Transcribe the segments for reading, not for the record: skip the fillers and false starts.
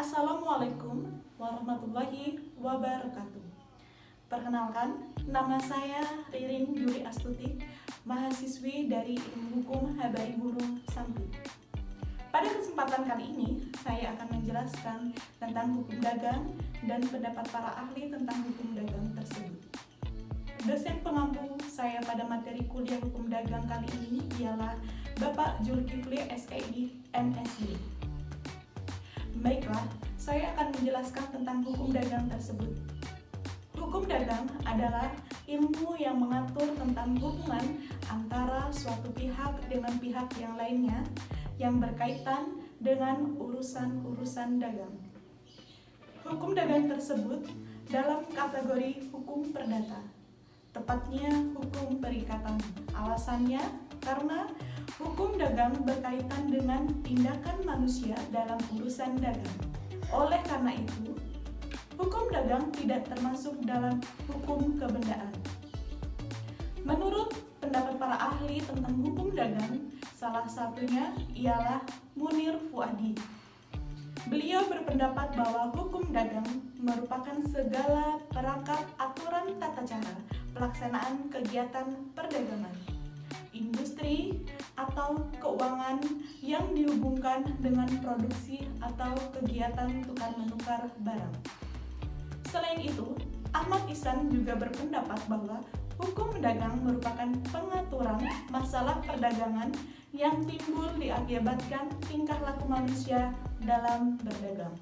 Assalamualaikum warahmatullahi wabarakatuh. Perkenalkan, nama saya Ririn Yuri Astuti, mahasiswi dari Ilmu Hukum Habaib Burung Sampit. Pada kesempatan kali ini, saya akan menjelaskan tentang hukum dagang dan pendapat para ahli tentang hukum dagang tersebut. Dosen pengampu saya pada materi kuliah hukum dagang kali ini ialah Bapak Zulkifli SEI MSc. Baiklah, saya akan menjelaskan tentang hukum dagang tersebut. Hukum dagang adalah ilmu yang mengatur tentang hubungan antara suatu pihak dengan pihak yang lainnya yang berkaitan dengan urusan-urusan dagang. Hukum dagang tersebut dalam kategori hukum perdata, tepatnya hukum perikatan. Alasannya karena hukum dagang berkaitan dengan tindakan manusia dalam urusan dagang. Oleh karena itu, hukum dagang tidak termasuk dalam hukum kebendaan. Menurut pendapat para ahli tentang hukum dagang, salah satunya ialah Munir Fuadi. Beliau berpendapat bahwa hukum dagang merupakan segala perangkat aturan tata cara pelaksanaan kegiatan perdagangan, industri, atau keuangan yang dihubungkan dengan produksi atau kegiatan tukar-menukar barang. Selain itu, Ahmad Ihsan juga berpendapat bahwa hukum dagang merupakan pengaturan masalah perdagangan yang timbul diakibatkan tingkah laku manusia dalam berdagang.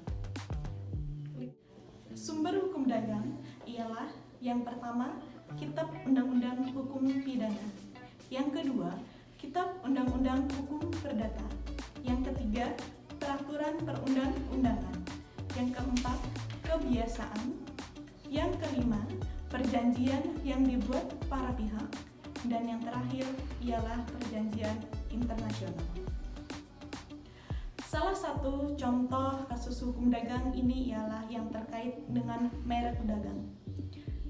Sumber hukum dagang ialah yang pertama, Kitab Undang-Undang Hukum Pidana. Yang kedua, Kitab Undang-Undang Hukum Perdata. Yang ketiga, Peraturan Perundang-undangan. Yang keempat, Kebiasaan. Yang kelima, perjanjian yang dibuat para pihak. Dan yang terakhir ialah perjanjian internasional. Salah satu contoh kasus hukum dagang ini ialah yang terkait dengan merek dagang.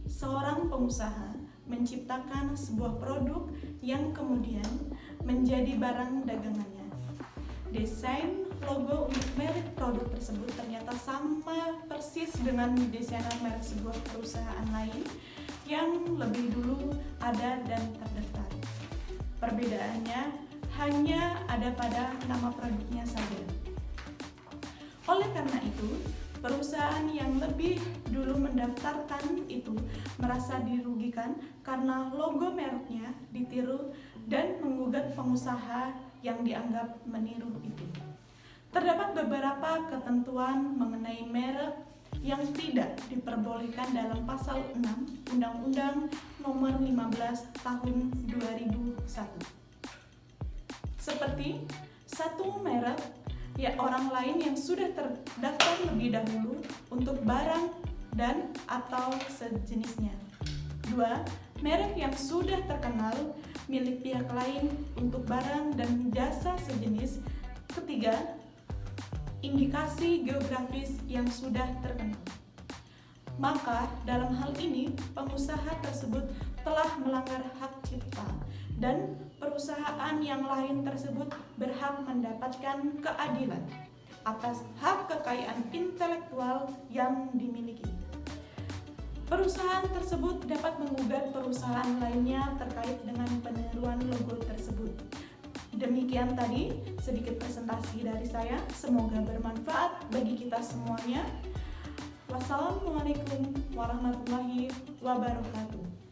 Seorang pengusaha menciptakan sebuah produk yang kemudian menjadi barang dagangannya. Desain logo untuk merek produk tersebut ternyata sama persis dengan desain merek sebuah perusahaan lain yang lebih dulu ada dan terdaftar. Perbedaannya hanya ada pada nama produknya saja. Oleh karena itu, perusahaan yang lebih dulu mendaftarkan itu merasa dirugikan karena logo mereknya ditiru dan menggugat pengusaha yang dianggap meniru itu. Terdapat beberapa ketentuan mengenai merek yang tidak diperbolehkan dalam pasal 6 Undang-Undang Nomor 15 Tahun 2001. Seperti satu merek orang lain yang sudah terdaftar lebih dahulu untuk barang dan atau sejenisnya. 2. Merek yang sudah terkenal milik pihak lain untuk barang dan jasa sejenis. 3. Indikasi geografis yang sudah terkenal. Maka dalam hal ini pengusaha tersebut telah melanggar hak cipta dan perusahaan yang lain tersebut berhak mendapatkan keadilan atas hak kekayaan intelektual yang dimiliki. Perusahaan tersebut dapat menggugat perusahaan lainnya terkait dengan peniruan logo tersebut. Demikian tadi sedikit presentasi dari saya, semoga bermanfaat bagi kita semuanya. Wassalamualaikum warahmatullahi wabarakatuh.